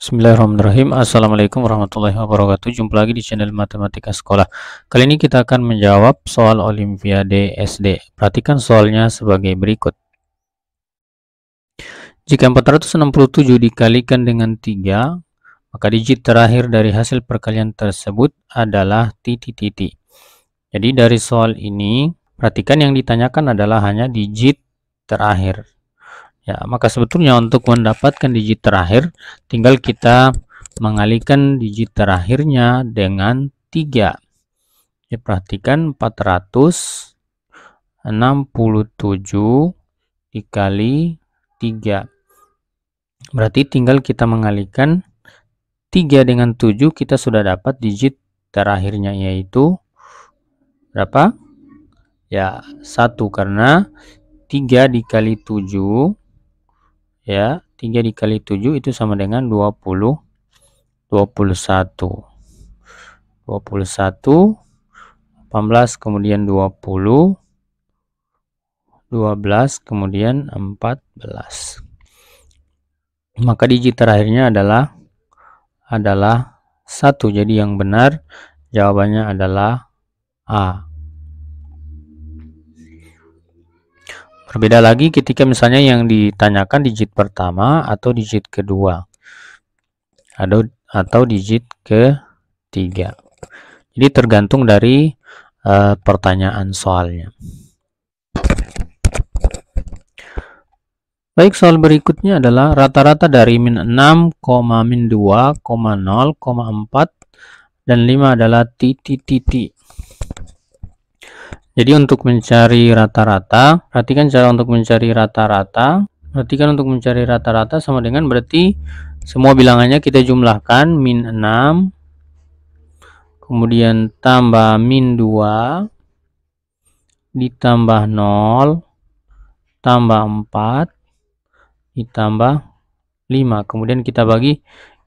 Bismillahirrahmanirrahim. Assalamualaikum warahmatullahi wabarakatuh. Jumpa lagi di channel Matematika Sekolah. Kali ini kita akan menjawab soal Olimpiade SD. Perhatikan soalnya sebagai berikut. Jika 467 dikalikan dengan 3, maka digit terakhir dari hasil perkalian tersebut adalah titik-titik. Jadi dari soal ini, perhatikan yang ditanyakan adalah hanya digit terakhir. Ya, maka sebetulnya untuk mendapatkan digit terakhir, tinggal kita mengalihkan digit terakhirnya dengan 3. Ya, perhatikan 467 dikali 3. Berarti tinggal kita mengalihkan 3 dengan 7, kita sudah dapat digit terakhirnya, yaitu berapa? Ya, 1, karena 3 dikali 7, ya, 3 dikali 7 itu sama dengan 21. 18 kemudian 20, 12 kemudian 14. Maka digit terakhirnya adalah 1. Jadi yang benar jawabannya adalah A. Berbeda lagi ketika misalnya yang ditanyakan digit pertama atau digit kedua, atau digit ketiga. Jadi tergantung dari pertanyaan soalnya. Baik, soal berikutnya adalah rata-rata dari min 6, min 2, 0, 4, dan 5 adalah titik-titik. Jadi untuk mencari rata-rata, perhatikan cara untuk mencari rata-rata. Perhatikan untuk mencari rata-rata sama dengan berarti semua bilangannya kita jumlahkan, min 6, kemudian tambah min 2, ditambah 0, tambah 4, ditambah 5. Kemudian kita bagi,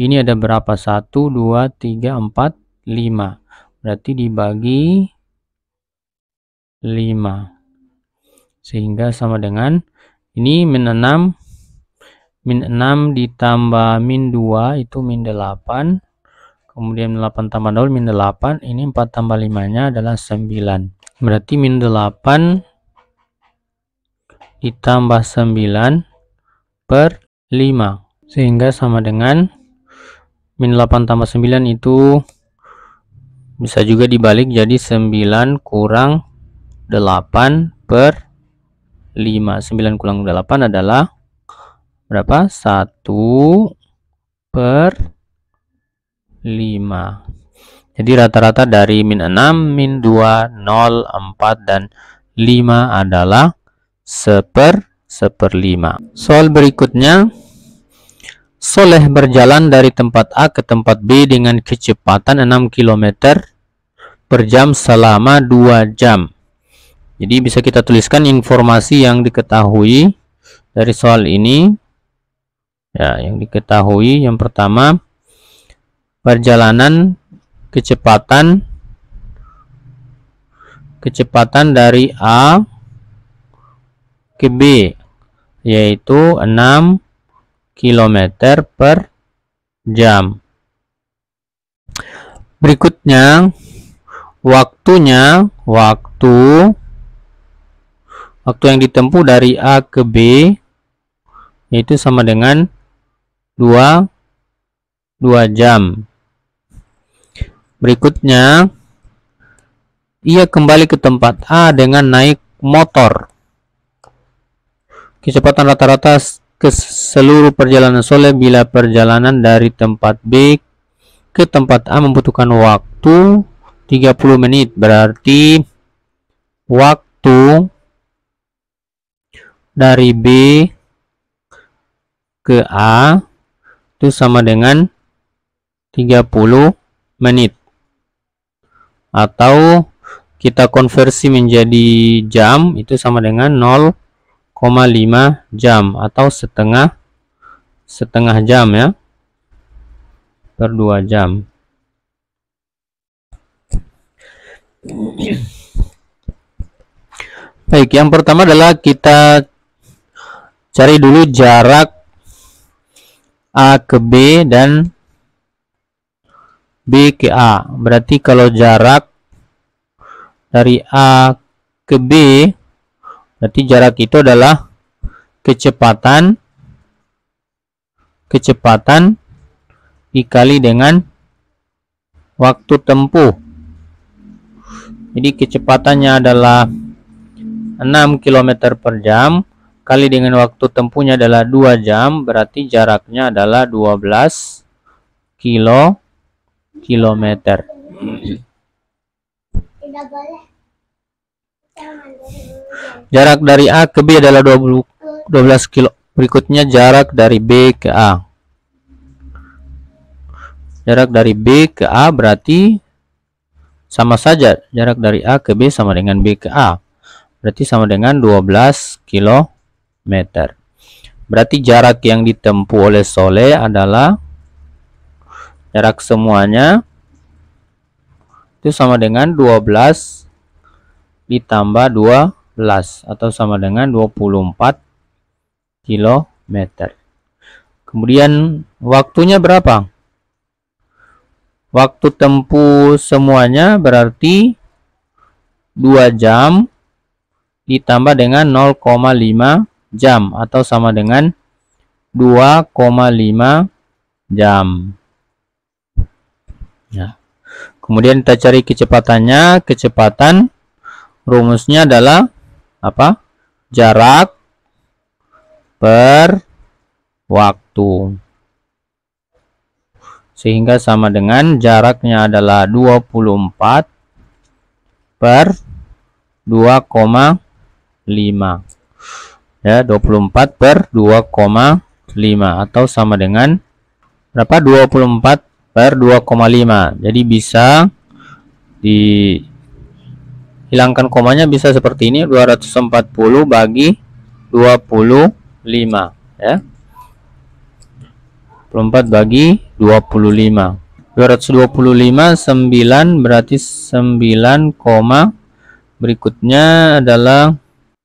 ini ada berapa? 1, 2, 3, 4, 5. Berarti dibagi 5. Sehingga sama dengan ini min 6 ditambah min 2 itu min 8. Kemudian 8 tambah 0 min 8. Ini 4 tambah 5-nya adalah 9. Berarti min 8 ditambah 9 per 5. Sehingga sama dengan min 8 tambah 9 itu bisa juga dibalik jadi 9 kurang 8 per 5. 9 kurang 8 adalah berapa? 1 per 5. Jadi rata-rata dari min 6, min 2, 0, 4, dan 5 adalah 1/1/5. Soal berikutnya, Soleh berjalan dari tempat A ke tempat B dengan kecepatan 6 km per jam selama 2 jam. Jadi bisa kita tuliskan informasi yang diketahui dari soal ini. Ya, yang diketahui yang pertama, perjalanan kecepatan dari A ke B yaitu 6 km per jam. Berikutnya waktunya, waktu yang ditempuh dari A ke B yaitu sama dengan 2 jam. Berikutnya, ia kembali ke tempat A dengan naik motor. Kecepatan rata-rata ke seluruh perjalanan Soleh bila perjalanan dari tempat B ke tempat A membutuhkan waktu 30 menit. Berarti waktu dari B ke A itu sama dengan 30 menit. Atau kita konversi menjadi jam, itu sama dengan 0,5 jam atau setengah jam, ya, per 2 jam. Baik, yang pertama adalah kita cari dulu jarak A ke B dan B ke A. Berarti kalau jarak dari A ke B, berarti jarak itu adalah kecepatan dikali dengan waktu tempuh. Jadi kecepatannya adalah 6 km per jam kali dengan waktu tempuhnya adalah 2 jam, berarti jaraknya adalah 12 kilometer. Jarak dari A ke B adalah 12 kilo. Berikutnya jarak dari B ke A. Jarak dari B ke A berarti sama saja. Jarak dari A ke B sama dengan B ke A. Berarti sama dengan 12 kilometer. Berarti jarak yang ditempuh oleh Soleh adalah jarak semuanya itu sama dengan 12 ditambah 12 atau sama dengan 24 kilometer. Kemudian waktunya berapa? Waktu tempuh semuanya berarti 2 jam ditambah dengan 0,5 jam atau sama dengan 2,5 jam. Ya. Kemudian kita cari kecepatannya. Kecepatan rumusnya adalah apa? Jarak per waktu. Sehingga sama dengan jaraknya adalah 24 per 2,5. Ya, 24 per 2,5 atau sama dengan berapa? 24 per 2,5. Jadi bisa dihilangkan komanya, bisa seperti ini, 240 bagi 25 ya. 24 bagi 25. 225 9 berarti 9, berikutnya adalah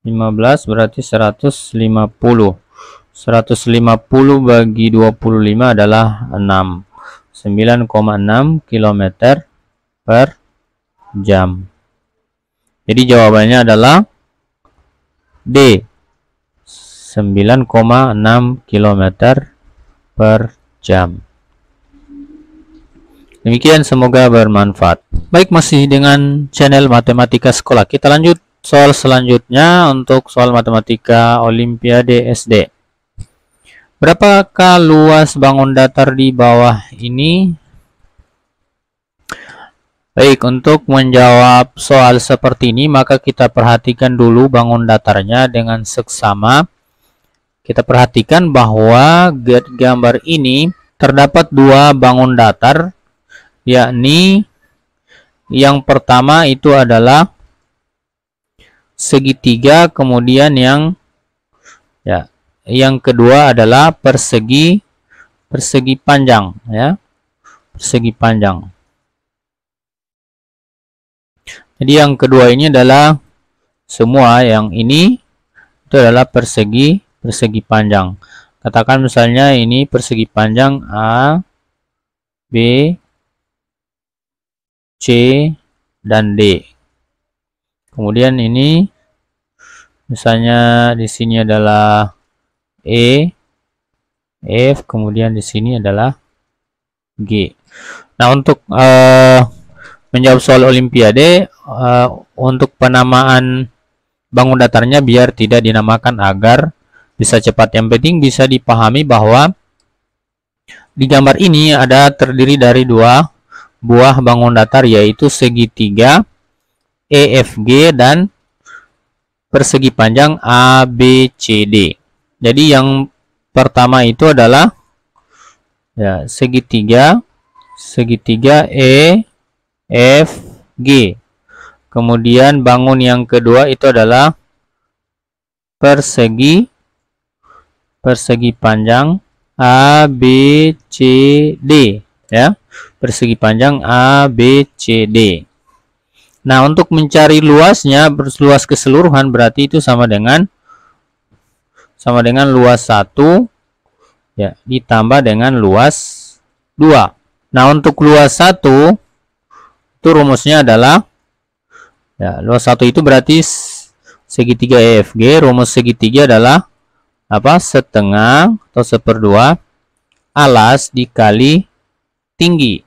15 berarti 150. 150 bagi 25 adalah 6. 9,6 km per jam. Jadi jawabannya adalah D. 9,6 km per jam. Demikian, semoga bermanfaat. Baik, masih dengan channel Matematika Sekolah. Kita lanjut soal selanjutnya untuk soal matematika Olimpiade SD. Berapakah luas bangun datar di bawah ini? Baik, untuk menjawab soal seperti ini, maka kita perhatikan dulu bangun datarnya dengan seksama. Kita perhatikan bahwa gambar ini terdapat dua bangun datar, yakni yang pertama itu adalah segitiga, kemudian yang kedua adalah persegi panjang ya, persegi panjang. Jadi yang kedua ini adalah semua, yang ini itu adalah persegi panjang. Katakan misalnya ini persegi panjang A, B, C, dan D. Kemudian ini misalnya di sini adalah E, F, kemudian di sini adalah G. Nah, untuk menjawab soal Olimpiade, untuk penamaan bangun datarnya biar tidak dinamakan agar bisa cepat. Yang penting bisa dipahami bahwa di gambar ini ada terdiri dari dua buah bangun datar, yaitu segitiga EFG dan persegi panjang ABCD. Jadi yang pertama itu adalah ya, segitiga EFG. Kemudian bangun yang kedua itu adalah persegi panjang ABCD ya, persegi panjang ABCD. Nah, untuk mencari luasnya, luas keseluruhan, berarti itu sama dengan luas 1 ya, ditambah dengan luas 2. Nah, untuk luas 1 itu rumusnya adalah, ya, luas 1 itu berarti segitiga EFG. Rumus segitiga adalah apa? Setengah atau 1/2 alas dikali tinggi,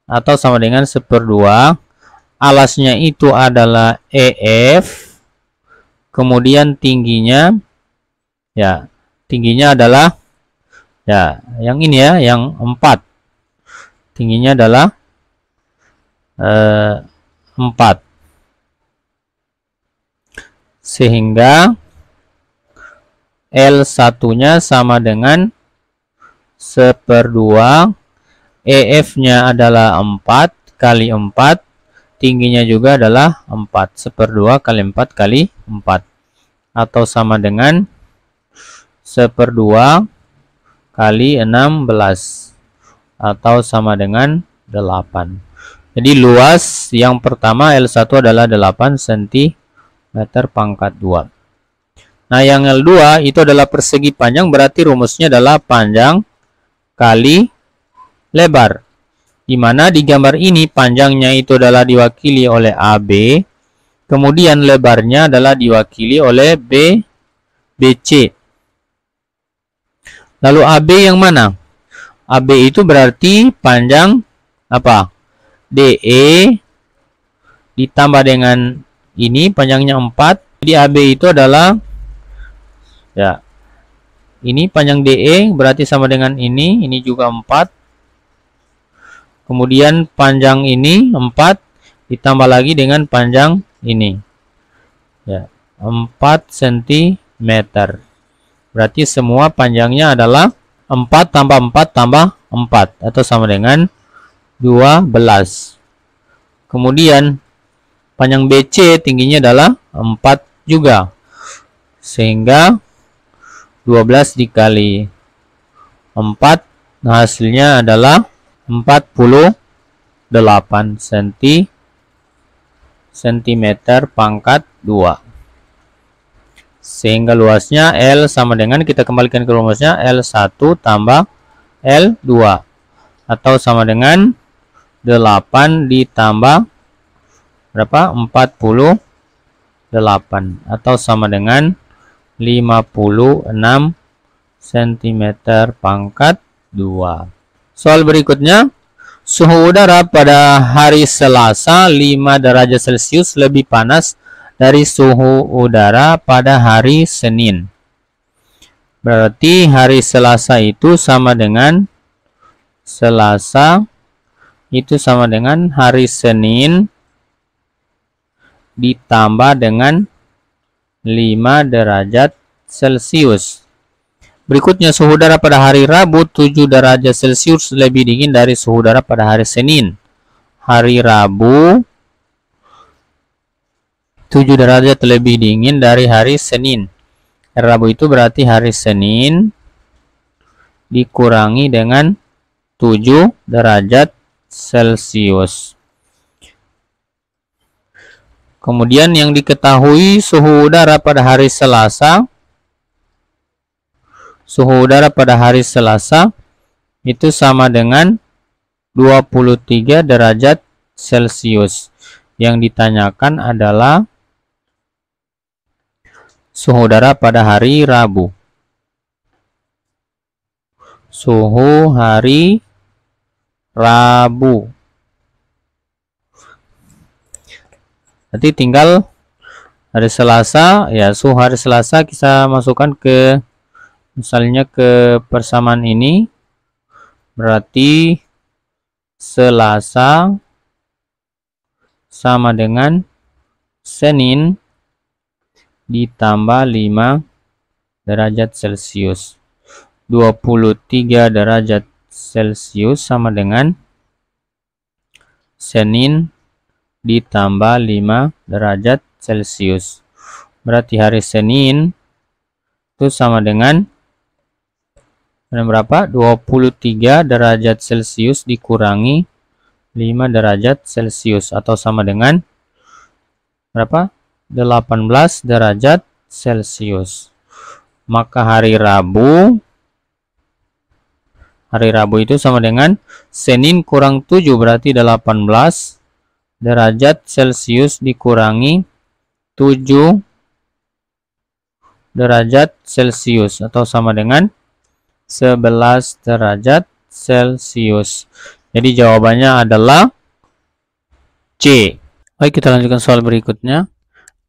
atau sama dengan 1/2 alasnya itu adalah EF, kemudian tingginya, ya, tingginya adalah, ya, yang ini ya, yang 4. Tingginya adalah 4. Sehingga L1-nya sama dengan 1/2, EF-nya adalah 4 kali 4, tingginya juga adalah 4. 1/2 kali 4 kali 4, atau sama dengan 1/2 kali 16, atau sama dengan 8. Jadi luas yang pertama L1 adalah 8 cm pangkat 2. Nah, yang L2 itu adalah persegi panjang, berarti rumusnya adalah panjang kali lebar. Di mana di gambar ini panjangnya itu adalah diwakili oleh AB, kemudian lebarnya adalah diwakili oleh BC. Lalu AB yang mana? AB itu berarti panjang apa? DE ditambah dengan ini panjangnya 4. Jadi AB itu adalah, ya, ini panjang DE berarti sama dengan ini juga 4. Kemudian panjang ini 4 ditambah lagi dengan panjang ini, ya, 4 cm. Berarti semua panjangnya adalah 4 tambah 4 tambah 4, atau sama dengan 12. Kemudian panjang BC tingginya adalah 4 juga, sehingga 12 dikali 4, nah, hasilnya adalah 48 cm pangkat 2. Sehingga luasnya L sama dengan, kita kembalikan ke rumusnya, L1 tambah L2, atau sama dengan 8 ditambah berapa? 48, atau sama dengan 56 cm pangkat 2. Soal berikutnya, suhu udara pada hari Selasa 5 derajat Celcius lebih panas dari suhu udara pada hari Senin. Berarti hari Selasa itu sama dengan hari Senin ditambah dengan 5 derajat Celcius. Berikutnya, suhu udara pada hari Rabu 7 derajat Celcius lebih dingin dari suhu udara pada hari Senin. Hari Rabu 7 derajat lebih dingin dari hari Senin. Hari Rabu itu berarti hari Senin dikurangi dengan 7 derajat Celcius. Kemudian yang diketahui suhu udara pada hari Selasa. Suhu udara pada hari Selasa itu sama dengan 23 derajat Celcius. Yang ditanyakan adalah suhu udara pada hari Rabu. Suhu hari Rabu. Nanti tinggal hari Selasa, ya, suhu hari Selasa kita masukkan ke, misalnya ke persamaan ini, berarti Selasa sama dengan Senin ditambah 5 derajat Celcius. 23 derajat Celcius sama dengan Senin ditambah 5 derajat Celcius. Berarti hari Senin itu sama dengan berapa? 23 derajat Celcius dikurangi 5 derajat Celcius, atau sama dengan berapa? 18 derajat Celcius. Maka hari Rabu Hari Rabu itu sama dengan Senin kurang 7 berarti 18 derajat Celcius dikurangi 7 derajat Celcius atau sama dengan 11 derajat Celcius. Jadi jawabannya adalah C. Baik, kita lanjutkan soal berikutnya.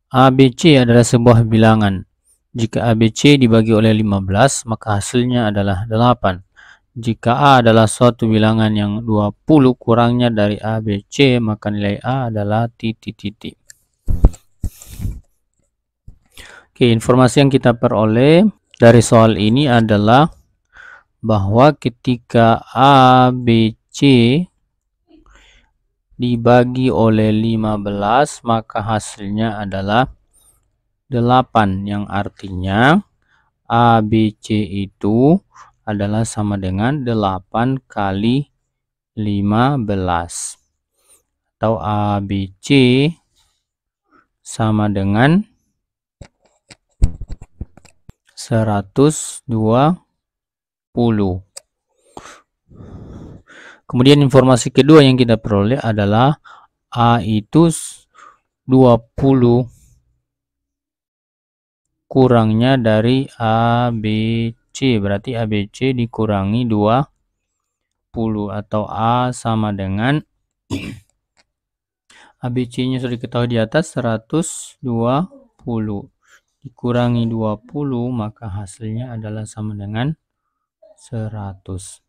ABC adalah sebuah bilangan. Jika ABC dibagi oleh 15, maka hasilnya adalah 8. Jika A adalah suatu bilangan yang 20 kurangnya dari ABC, maka nilai A adalah titik-titik. Oke, informasi yang kita peroleh dari soal ini adalah bahwa ketika ABC dibagi oleh 15, maka hasilnya adalah 8, yang artinya ABC itu adalah sama dengan 8 kali 15, atau ABC sama dengan 120. Kemudian informasi kedua yang kita peroleh adalah A itu 20 kurangnya dari ABC, berarti ABC dikurangi 20, atau A sama dengan ABC-nya sudah diketahui di atas, 120 dikurangi 20, maka hasilnya adalah sama dengan 100.